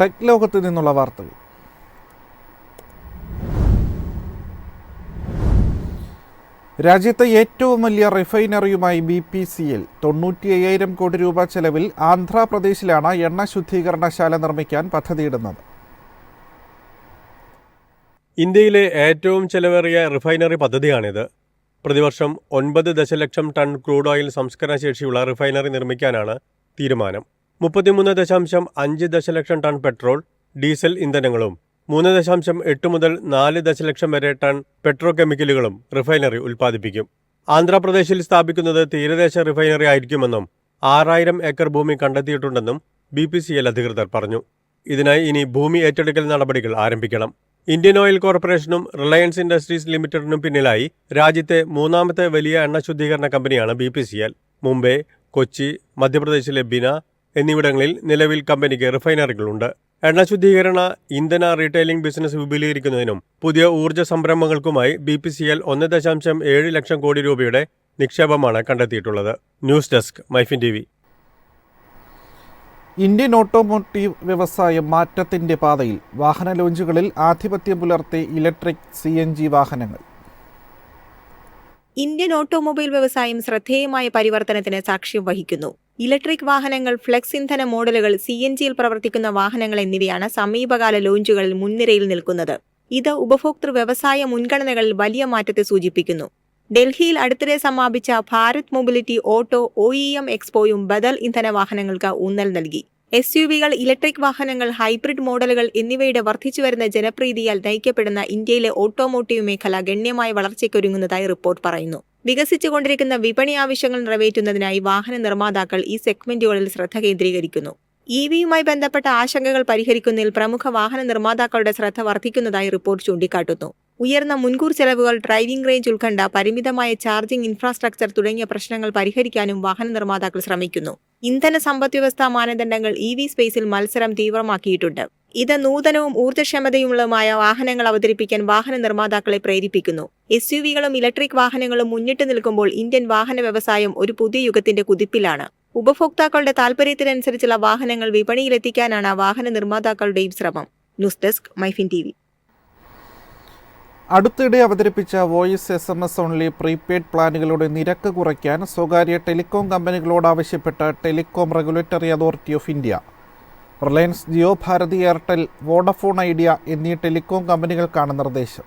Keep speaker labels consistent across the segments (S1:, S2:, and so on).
S1: Tech ലോകത്ത് നിന്നുള്ള വാർത്തകൾ. രാജ്യത്തെ ഏറ്റവും വലിയ റിഫൈനറിയുമായി BPCL 95,000 കോടി രൂപ ചെലവിൽ ആന്ധ്രാപ്രദേശിലാണ് എണ്ണ ശുദ്ധീകരണശാല നിർമ്മിക്കാൻ പദ്ധതിയിടുന്നത്.
S2: ഇന്ത്യയിലെ ഏറ്റവും ചെലവേറിയ റിഫൈനറി പദ്ധതിയാണിത്. പ്രതിവർഷം 9 ദശലക്ഷം ടൺ ക്രൂഡ് ഓയിൽ സംസ്കരണ ശേഷിയുള്ള റിഫൈനറി നിർമ്മിക്കാനാണ് തീരുമാനം. 33.5 ദശലക്ഷം ടൺ പെട്രോൾ, ഡീസൽ ഇന്ധനങ്ങളും 3.8 മുതൽ 4 ദശലക്ഷം വരെ ടൺ പെട്രോ കെമിക്കലുകളും റിഫൈനറി ഉൽപ്പാദിപ്പിക്കും. ആന്ധ്രാപ്രദേശിൽ സ്ഥാപിക്കുന്നത് തീരദേശ റിഫൈനറി ആയിരിക്കുമെന്നും 6000 ഏക്കർ ഭൂമി കണ്ടെത്തിയിട്ടുണ്ടെന്നും BPCL അധികൃതർ പറഞ്ഞു. ഇതിനായി ഇനി ഭൂമി ഏറ്റെടുക്കൽ നടപടികൾ ആരംഭിക്കണം. ഇന്ത്യൻ ഓയിൽ കോർപ്പറേഷനും റിലയൻസ് ഇൻഡസ്ട്രീസ് ലിമിറ്റഡിനും പിന്നിലായി രാജ്യത്തെ മൂന്നാമത്തെ വലിയ എണ്ണ ശുദ്ധീകരണ കമ്പനിയാണ് BPCL. മുംബൈ, കൊച്ചി, മധ്യപ്രദേശിലെ ബിന എന്നിവിടങ്ങളിൽ നിലവിൽ കമ്പനിക്ക് റിഫൈനറികളുണ്ട്. എണ്ണ ശുദ്ധീകരണ, ഇന്ധന റീറ്റെയിലിംഗ് ബിസിനസ് വിപുലീകരിക്കുന്നതിനും പുതിയ ഊർജ്ജ സംരംഭങ്ങൾക്കുമായി BPCL 1.7 ലക്ഷം കോടി രൂപയുടെ നിക്ഷേപമാണ് കണ്ടെത്തിയിട്ടുള്ളത്. News desk, MyFin TV.
S1: Indian automotive വ്യവസായം മാറ്റത്തിന്റെ പാതയിൽ. വാഹന ലോഞ്ചുകളിൽ ആധിപത്യം പുലർത്തി ഇലക്ട്രിക് CNG വാഹനങ്ങൾ.
S3: ഇന്ത്യൻ ഓട്ടോമൊബൈൽ വ്യവസായം ശ്രദ്ധേയമായ പരിവർത്തനത്തിന് സാക്ഷ്യം വഹിക്കുന്നു. ഇലക്ട്രിക് വാഹനങ്ങൾ, ഫ്ലെക്സ് ഇന്ധന മോഡലുകൾ, CNGയിൽ പ്രവർത്തിക്കുന്ന വാഹനങ്ങൾ എന്നിവയാണ് സമീപകാല ലോഞ്ചുകളിൽ മുൻനിരയിൽ നിൽക്കുന്നത്. ഇത് ഉപഭോക്തൃ വ്യവസായ മുൻഗണനകളിൽ വലിയ മാറ്റത്തെ സൂചിപ്പിക്കുന്നു. ഡൽഹിയിൽ അടുത്തിടെ സമാപിച്ച ഭാരത് മൊബിലിറ്റി ഓട്ടോ OEM എക്സ്പോയും ബദൽ ഇന്ധന വാഹനങ്ങൾക്ക് ഊന്നൽ നൽകി. SUVകൾ, ഇലക്ട്രിക് വാഹനങ്ങൾ, ഹൈബ്രിഡ് മോഡലുകൾ എന്നിവയുടെ വർദ്ധിച്ചുവരുന്ന ജനപ്രീതിയാൽ നയിക്കപ്പെടുന്ന ഇന്ത്യയിലെ ഓട്ടോമോട്ടീവ് മേഖല ഗണ്യമായ വളർച്ചയ്ക്കൊരുങ്ങുന്നതായി റിപ്പോർട്ട് പറയുന്നു. വികസിച്ചുകൊണ്ടിരിക്കുന്ന വിപണി ആവശ്യങ്ങൾ നിറവേറ്റുന്നതിനായി വാഹന നിർമ്മാതാക്കൾ ഈ സെഗ്മെന്റുകളിൽ ശ്രദ്ധ കേന്ദ്രീകരിക്കുന്നു. EVയുമായി ബന്ധപ്പെട്ട ആശങ്കകൾ പരിഹരിക്കുന്നതിൽ പ്രമുഖ വാഹന നിർമ്മാതാക്കളുടെ ശ്രദ്ധ വർദ്ധിക്കുന്നതായി റിപ്പോർട്ട് ചൂണ്ടിക്കാട്ടുന്നു. ഉയർന്ന മുൻകൂർ ചെലവുകൾ, ഡ്രൈവിംഗ് റേഞ്ച് ഉത്കണ്ഠ, പരിമിതമായ ചാർജിംഗ് ഇൻഫ്രാസ്ട്രക്ചർ തുടങ്ങിയ പ്രശ്നങ്ങൾ പരിഹരിക്കാനും വാഹന നിർമ്മാതാക്കൾ ശ്രമിക്കുന്നു. ഇന്ധന സമ്പദ്വ്യവസ്ഥാ മാനദണ്ഡങ്ങൾ EV സ്പേസിൽ മത്സരം തീവ്രമാക്കിയിട്ടുണ്ട്. ഇത് നൂതനവും ഊർജ്ജക്ഷമതയുമുള്ളതുമായ വാഹനങ്ങൾ അവതരിപ്പിക്കാൻ വാഹന നിർമ്മാതാക്കളെ പ്രേരിപ്പിക്കുന്നു. SUVകളും ഇലക്ട്രിക് വാഹനങ്ങളും മുന്നിട്ട് നിൽക്കുമ്പോൾ ഇന്ത്യൻ വാഹന വ്യവസായം ഒരു പുതിയ യുഗത്തിന്റെ കുതിപ്പിലാണ്. ഉപഭോക്താക്കളുടെ താൽപര്യത്തിനനുസരിച്ചുള്ള വാഹനങ്ങൾ വിപണിയിലെത്തിക്കാനാണ് വാഹന നിർമ്മാതാക്കളുടെയും ശ്രമം. News desk, MyFin TV.
S1: അടുത്തിടെ അവതരിപ്പിച്ച വോയിസ് SMS ഓൺലി പ്രീപെയ്ഡ് പ്ലാനുകളുടെ നിരക്ക് കുറയ്ക്കാൻ സ്വകാര്യ ടെലികോം കമ്പനികളോട് ആവശ്യപ്പെട്ട് Telecom Regulatory Authority of India. Reliance Jio, Bharti Airtel, Vodafone Idea എന്നീ ടെലികോം കമ്പനികൾക്കാണ് നിർദ്ദേശം.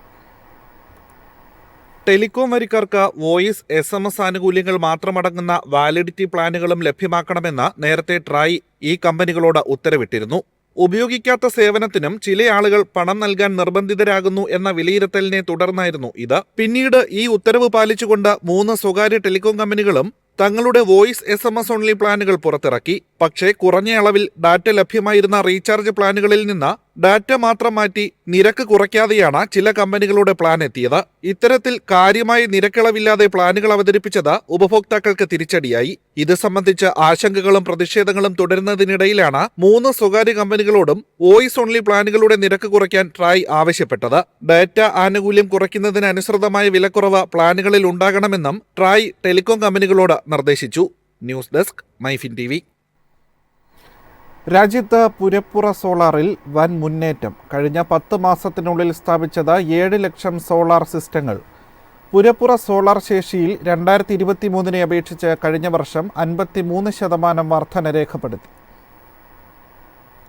S1: ടെലികോം വരിക്കാർക്ക് വോയിസ് SMS ആനുകൂല്യങ്ങൾ മാത്രമടങ്ങുന്ന വാലിഡിറ്റി പ്ലാനുകളും ലഭ്യമാക്കണമെന്ന് നേരത്തെ ട്രായ് ഈ കമ്പനികളോട് ഉത്തരവിട്ടിരുന്നു. ഉപയോഗിക്കാത്ത സേവനത്തിനും ചില ആളുകൾ പണം നൽകാൻ നിർബന്ധിതരാകുന്നു എന്ന വിലയിരുത്തലിനെ തുടർന്നായിരുന്നു ഇത്. പിന്നീട് ഈ ഉത്തരവ് പാലിച്ചുകൊണ്ട് 3 സ്വകാര്യ ടെലികോം കമ്പനികളും തങ്ങളുടെ വോയിസ് SMS ഓൺലി പ്ലാനുകൾ പുറത്തിറക്കി. പക്ഷേ കുറഞ്ഞ അളവിൽ ഡാറ്റ ലഭ്യമായിരുന്ന റീചാർജ് പ്ലാനുകളിൽ നിന്ന് ഡാറ്റ മാത്രം മാറ്റി നിരക്ക് കുറയ്ക്കാതെയാണ് ചില കമ്പനികളുടെ പ്ലാൻ എത്തിയത്. ഇത്തരത്തിൽ കാര്യമായ നിരക്കിളവില്ലാതെ പ്ലാനുകൾ അവതരിപ്പിച്ചത് ഉപഭോക്താക്കൾക്ക് തിരിച്ചടിയായി. ഇത് സംബന്ധിച്ച് ആശങ്കകളും പ്രതിഷേധങ്ങളും തുടരുന്നതിനിടയിലാണ് 3 സ്വകാര്യ കമ്പനികളോടും വോയിസ് ഓൺലി പ്ലാനുകളുടെ നിരക്ക് കുറയ്ക്കാൻ ട്രായ് ആവശ്യപ്പെട്ടത്. ഡാറ്റ ആനുകൂല്യം കുറയ്ക്കുന്നതിനനുസൃതമായ വിലക്കുറവ് പ്ലാനുകളിൽ ഉണ്ടാകണമെന്നും ട്രായ് ടെലികോം കമ്പനികളോട് നിർദ്ദേശിച്ചു. News desk, MyFin TV. രാജ്യത്ത് പുരപ്പുറ സോളാറിൽ വൻ മുന്നേറ്റം. കഴിഞ്ഞ 10 മാസത്തിനുള്ളിൽ സ്ഥാപിച്ചത് 7 ലക്ഷം സോളാർ സിസ്റ്റങ്ങൾ. പുരപ്പുറ സോളാർ ശേഷിയിൽ 2023 അപേക്ഷിച്ച് കഴിഞ്ഞ വർഷം 53% വർധന രേഖപ്പെടുത്തി.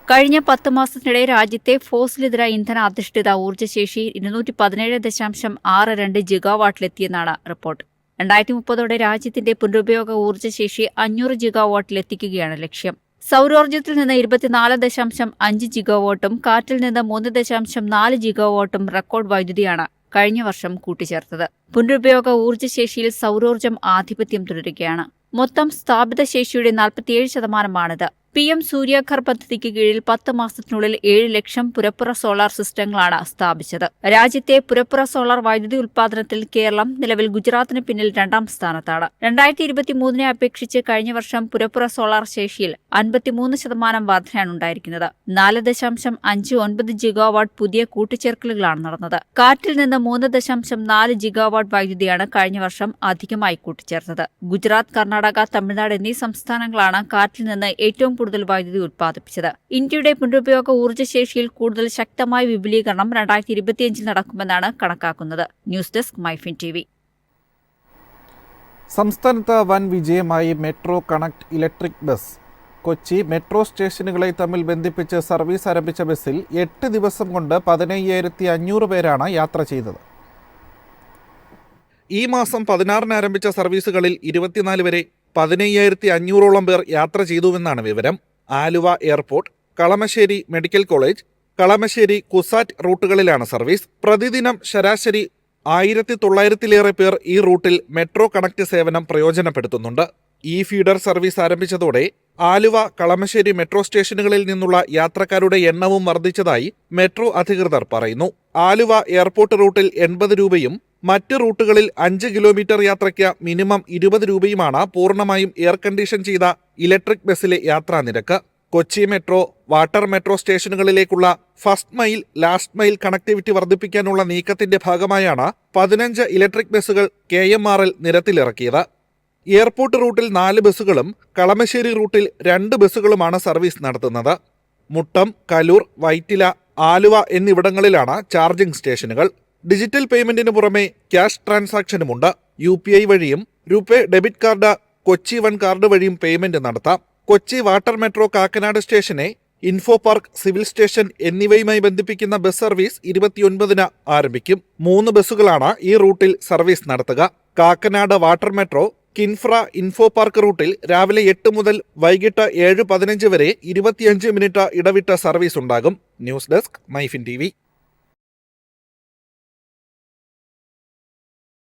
S4: കഴിഞ്ഞ 10 മാസത്തിനിടെ രാജ്യത്തെ ഫോസിലിതര ഇന്ധന അധിഷ്ഠിത ഊർജ്ജശേഷി 217.62 ജിഗാവാട്ടിലെത്തിയെന്നാണ് റിപ്പോർട്ട്. 2030 രാജ്യത്തിന്റെ പുനരുപയോഗ ഊർജ്ജശേഷി 500 ജിഗാവാട്ടിലെത്തിക്കുകയാണ് ലക്ഷ്യം. സൗരോർജ്ജത്തിൽ നിന്ന് 24.5 ജിഗാവാട്ടും കാറ്റിൽ നിന്ന് 3.4 ജിഗാവാട്ടും റെക്കോർഡ് വൈദ്യുതിയാണ് കഴിഞ്ഞ വർഷം കൂട്ടിച്ചേർത്തത്. പുനരുപയോഗ ഊർജ്ജശേഷിയിൽ സൗരോർജ്ജം ആധിപത്യം തുടരുകയാണ്. മൊത്തം സ്ഥാപിത ശേഷിയുടെ 47%മാണിത്. PM സൂര്യഘർ പദ്ധതിക്ക് കീഴിൽ 10 മാസത്തിനുള്ളിൽ 7 ലക്ഷം പുരപ്പുറ സോളാർ സിസ്റ്റങ്ങളാണ് സ്ഥാപിച്ചത്. രാജ്യത്തെ പുരപ്പുറ സോളാർ വൈദ്യുതി ഉൽപ്പാദനത്തിൽ കേരളം നിലവിൽ ഗുജറാത്തിന് പിന്നിൽ 2ാം സ്ഥാനത്താണ്. 2023 അപേക്ഷിച്ച് കഴിഞ്ഞ വർഷം പുരപ്പുറ സോളാർ ശേഷിയിൽ 53% വർധനയാണ് ഉണ്ടായിരിക്കുന്നത്. 4.59 ജിഗാവാട്ട് പുതിയ കൂട്ടിച്ചേർക്കലുകളാണ് നടന്നത്. കാറ്റിൽ നിന്ന് 3.4 ജിഗാവാട്ട് വൈദ്യുതിയാണ് കഴിഞ്ഞ വർഷം അധികമായി കൂട്ടിച്ചേർത്തത്. ഗുജറാത്ത്, കർണാടക, തമിഴ്നാട് എന്നീ സംസ്ഥാനങ്ങളാണ് കാറ്റിൽ നിന്ന് ഏറ്റവും കൂടുതൽ വൈദ്യുതി ഉത്പാദിപ്പിച്ചത്. ഇന്ത്യയുടെ പുനരുപയോഗ ഊർജ്ജശേഷിയിൽ കൂടുതൽ ശക്തമായ വിപുലീകരണം 2025 നടക്കുമെന്നാണ് കണക്കാക്കുന്നത്. News desk MyFin TV.
S1: സംസ്ഥാനത്ത് വൻ വിജയമായി metro connect electric bus. Kochi metro സ്റ്റേഷനുകളെ തമ്മിൽ ബന്ധിപ്പിച്ച് സർവീസ് ആരംഭിച്ച ബസ്സിൽ 8 ദിവസം കൊണ്ട് 15,500 പേരാണ് യാത്ര ചെയ്തത്. ഈ മാസം 16-ന് ആരംഭിച്ച സർവീസുകളിൽ 24 വരെ 15,500ഓളം പേർ യാത്ര ചെയ്തുവെന്നാണ് വിവരം. Aluva airport, Kalamassery medical college, Kalamassery CUSAT റൂട്ടുകളിലാണ് സർവീസ്. പ്രതിദിനം ശരാശരി 1,900-ലേറെ പേർ ഈ റൂട്ടിൽ മെട്രോ കണക്ട് സേവനം പ്രയോജനപ്പെടുത്തുന്നുണ്ട്. ഈ ഫീഡർ സർവീസ് ആരംഭിച്ചതോടെ ആലുവ, കളമശ്ശേരി മെട്രോ സ്റ്റേഷനുകളിൽ നിന്നുള്ള യാത്രക്കാരുടെ എണ്ണവും വർദ്ധിച്ചതായി മെട്രോ അധികൃതർ പറയുന്നു. ആലുവ എയർപോർട്ട് റൂട്ടിൽ 80 രൂപയും മറ്റ് റൂട്ടുകളിൽ 5 കിലോമീറ്റർ യാത്രയ്ക്ക് മിനിമം 20 രൂപയുമാണ് പൂർണ്ണമായും എയർ കണ്ടീഷൻ ചെയ്ത ഇലക്ട്രിക് ബസ്സിലെ യാത്രാ നിരക്ക്. കൊച്ചി മെട്രോ, വാട്ടർ മെട്രോ സ്റ്റേഷനുകളിലേക്കുള്ള first mile, last mile connectivity വർദ്ധിപ്പിക്കാനുള്ള നീക്കത്തിന്റെ ഭാഗമായാണ് 15 ഇലക്ട്രിക് ബസ്സുകൾ KMRL നിരത്തിലിറക്കിയത്. എയർപോർട്ട് റൂട്ടിൽ 4 ബസ്സുകളും കളമശ്ശേരി റൂട്ടിൽ 2 ബസ്സുകളുമാണ് സർവീസ് നടത്തുന്നത്. മുട്ടം, കലൂർ, വൈറ്റില, ആലുവ എന്നിവിടങ്ങളിലാണ് ചാർജിംഗ് സ്റ്റേഷനുകൾ. ഡിജിറ്റൽ പേയ്മെന്റിന് പുറമെ ക്യാഷ് ട്രാൻസാക്ഷനുമുണ്ട്. UPI വഴിയും RuPay debit card, Kochi one card വഴിയും പേയ്മെന്റ് നടത്താം. കൊച്ചി വാട്ടർ മെട്രോ കാക്കനാട് സ്റ്റേഷനെ ഇൻഫോ പാർക്ക്, സിവിൽ സ്റ്റേഷൻ എന്നിവയുമായി ബന്ധിപ്പിക്കുന്ന ബസ് സർവീസ് 29-ന് ആരംഭിക്കും. 3 ബസ്സുകളാണ് ഈ റൂട്ടിൽ സർവീസ് നടത്തുക. Kakkanad water metro KINFRA info park റൂട്ടിൽ രാവിലെ 8 മുതൽ വൈകിട്ട് 7:15 വരെ 25 മിനിറ്റ് ഇടവിട്ട സർവീസ് ഉണ്ടാകും. News desk MyFin TV.